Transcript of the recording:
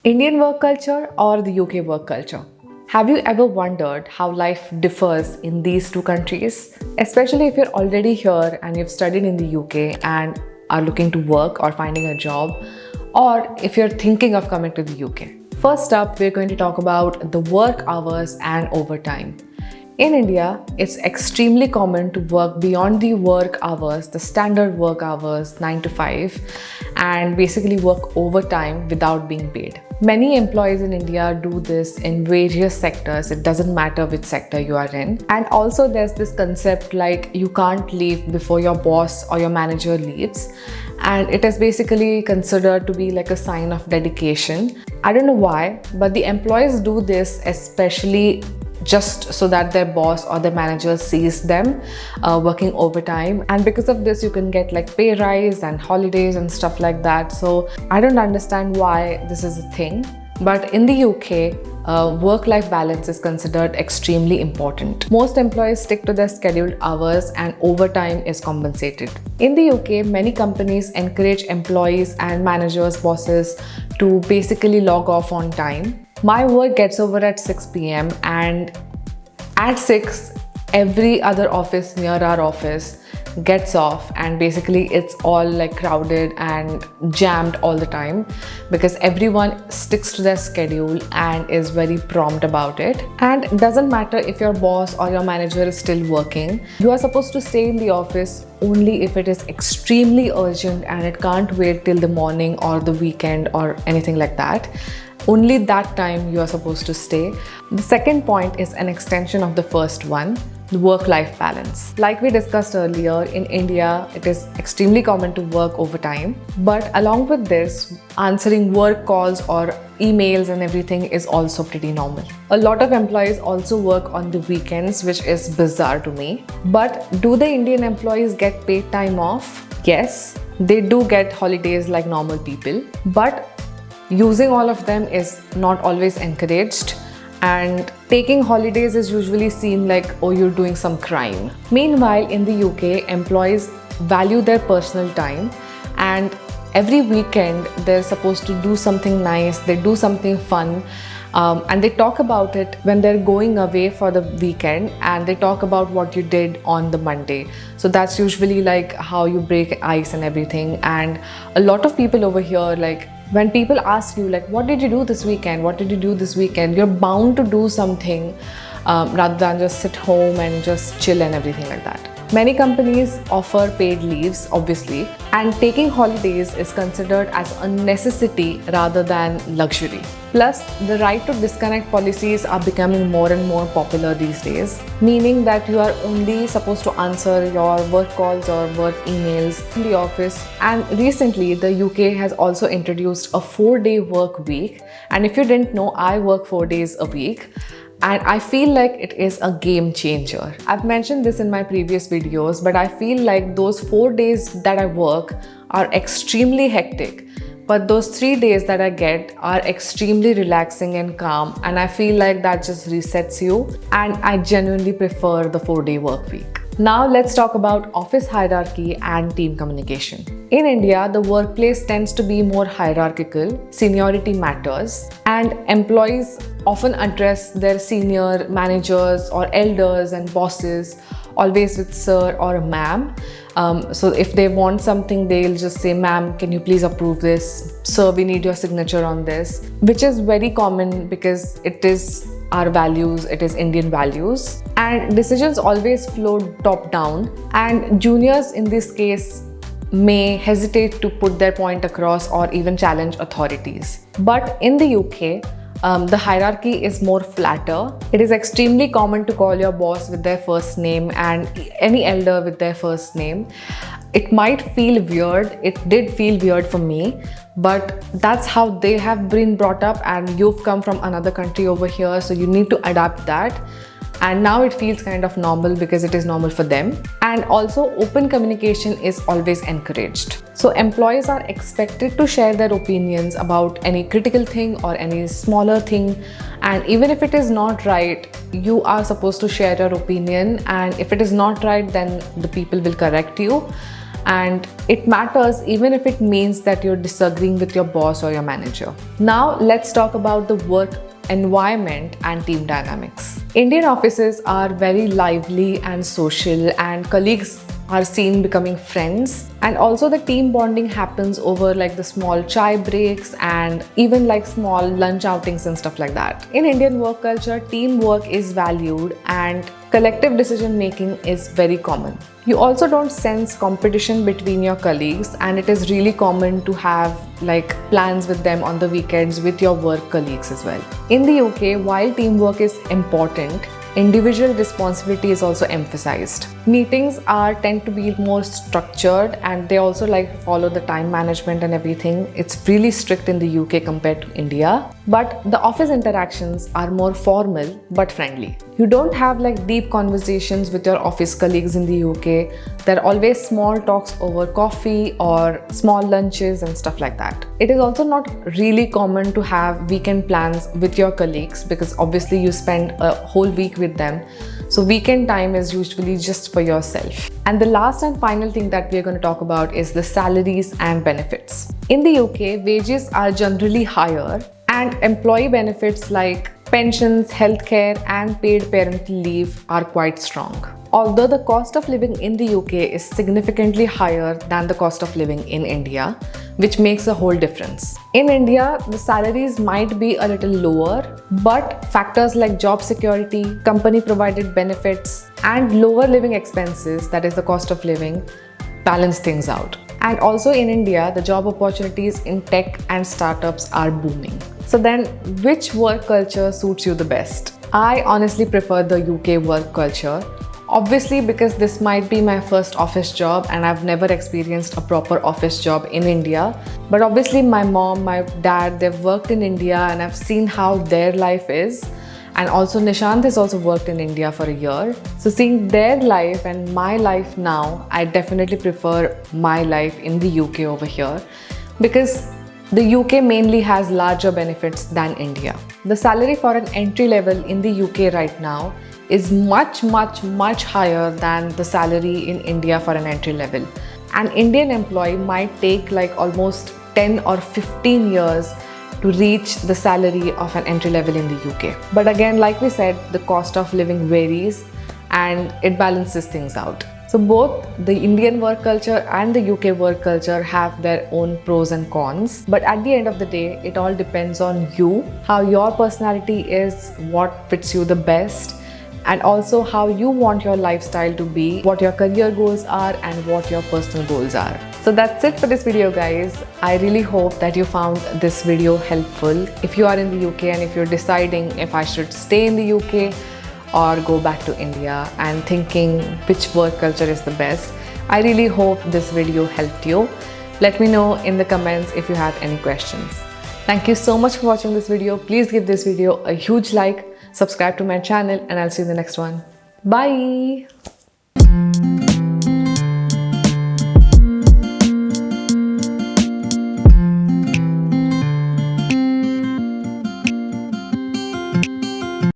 Indian work culture or the UK work culture? Have you ever wondered how life differs in these two countries? Especially if you're already here and you've studied in the UK and are looking to work or finding a job, or if you're thinking of coming to the UK. First up, we're going to talk about the work hours and overtime. In India, it's extremely common to work beyond the work hours, the standard work hours, 9 to 5, and basically work overtime without being paid. Many employees in India do this in various sectors. It doesn't matter which sector you are in. And also there's this concept like you can't leave before your boss or your manager leaves. And it is basically considered to be like a sign of dedication. I don't know why, but the employees do this especially just so that their boss or their manager sees them working overtime, and because of this you can get like pay rise and holidays and stuff like that. So I don't understand why this is a thing, but in the UK work-life balance is considered extremely important. Most employees stick to their scheduled hours and overtime is compensated. In the UK, many companies encourage employees and managers, bosses to basically log off on time. My work gets over at 6 p.m. and at 6, every other office near our office gets off, and basically it's all like crowded and jammed all the time because everyone sticks to their schedule and is very prompt about it. And it doesn't matter if your boss or your manager is still working, you are supposed to stay in the office only if it is extremely urgent and it can't wait till the morning or the weekend or anything like that. Only that time you are supposed to stay. The second point is an extension of the first one, the work-life balance. Like we discussed earlier, in India, it is extremely common to work overtime. But along with this, answering work calls or emails and everything is also pretty normal. A lot of employees also work on the weekends, which is bizarre to me. But do the Indian employees get paid time off? Yes, they do get holidays like normal people. But using all of them is not always encouraged, and taking holidays is usually seen like, oh, you're doing some crime. Meanwhile, in the UK, employees value their personal time, and every weekend they're supposed to do something nice, they do something fun, and they talk about it when they're going away for the weekend, and they talk about what you did on the Monday. So that's usually like how you break ice and everything. And a lot of people over here, like, when people ask you like, what did you do this weekend? What did you do this weekend? You're bound to do something rather than just sit home and just chill and everything like that. Many companies offer paid leaves, obviously, and taking holidays is considered as a necessity rather than luxury. Plus, the right to disconnect policies are becoming more and more popular these days, meaning that you are only supposed to answer your work calls or work emails in the office. And recently, the UK has also introduced a 4-day work week. And if you didn't know, I work 4 days a week. And I feel like it is a game changer. I've mentioned this in my previous videos, but I feel like those 4 days that I work are extremely hectic. But those 3 days that I get are extremely relaxing and calm, and I feel like that just resets you, and I genuinely prefer the 4-day work week. Now let's talk about office hierarchy and team communication. In India, the workplace tends to be more hierarchical, seniority matters, and employees often address their senior managers or elders and bosses always with sir or ma'am. So if they want something, they'll just say, ma'am, can you please approve this? Sir, we need your signature on this, which is very common because it is our values, it is Indian values, and decisions always flow top down, and juniors in this case may hesitate to put their point across or even challenge authorities. But in the UK, the hierarchy is more flatter. It is extremely common to call your boss with their first name and any elder with their first name. It might feel weird, it did feel weird for me, but that's how they have been brought up, and you've come from another country over here, so you need to adapt that. And now it feels kind of normal because it is normal for them. And also, open communication is always encouraged. So employees are expected to share their opinions about any critical thing or any smaller thing. And even if it is not right, you are supposed to share your opinion. And if it is not right, then the people will correct you. and it matters even if it means that you're disagreeing with your boss or your manager. Now let's talk about the work environment and team dynamics. Indian offices are very lively and social, and colleagues are seen becoming friends, and also the team bonding happens over like the small chai breaks and even like small lunch outings and stuff like that. In Indian work culture, teamwork is valued and collective decision making is very common. You also don't sense competition between your colleagues, and it is really common to have like plans with them on the weekends with your work colleagues as well. In the UK, while teamwork is important, individual responsibility is also emphasized. Meetings tend to be more structured, and they also like follow the time management and everything. It's really strict in the UK compared to India. But the office interactions are more formal but friendly. You don't have like deep conversations with your office colleagues in the UK. There are always small talks over coffee or small lunches and stuff like that. It is also not really common to have weekend plans with your colleagues because obviously you spend a whole week with them. So weekend time is usually just for yourself. And the last and final thing that we're going to talk about is the salaries and benefits. In the UK, wages are generally higher, and employee benefits like pensions, healthcare, and paid parental leave are quite strong. Although the cost of living in the UK is significantly higher than the cost of living in India, which makes a whole difference. In India, the salaries might be a little lower, but factors like job security, company provided benefits, and lower living expenses, that is the cost of living, balance things out. And also in India, the job opportunities in tech and startups are booming. So then, which work culture suits you the best? I honestly prefer the UK work culture. Obviously, because this might be my first office job and I've never experienced a proper office job in India. But obviously my mom, my dad, they've worked in India and I've seen how their life is. And also Nishant has also worked in India for a year. So seeing their life and my life now, I definitely prefer my life in the UK over here because the UK mainly has larger benefits than India. The salary for an entry level in the UK right now is much higher than the salary in India for an entry level. An Indian employee might take like almost 10 or 15 years to reach the salary of an entry level in the UK. But again, like we said, the cost of living varies and it balances things out. So both the Indian work culture and the UK work culture have their own pros and cons. But at the end of the day, it all depends on you, how your personality is, what fits you the best, and also how you want your lifestyle to be, what your career goals are, and what your personal goals are. So that's it for this video, guys. I really hope that you found this video helpful. If you are in the UK and if you're deciding if I should stay in the UK or go back to India and thinking which work culture is the best, I really hope this video helped you. Let me know in the comments if you have any questions. Thank you so much for watching this video. Please give this video a huge like, subscribe to my channel, and I'll see you in the next one. Bye!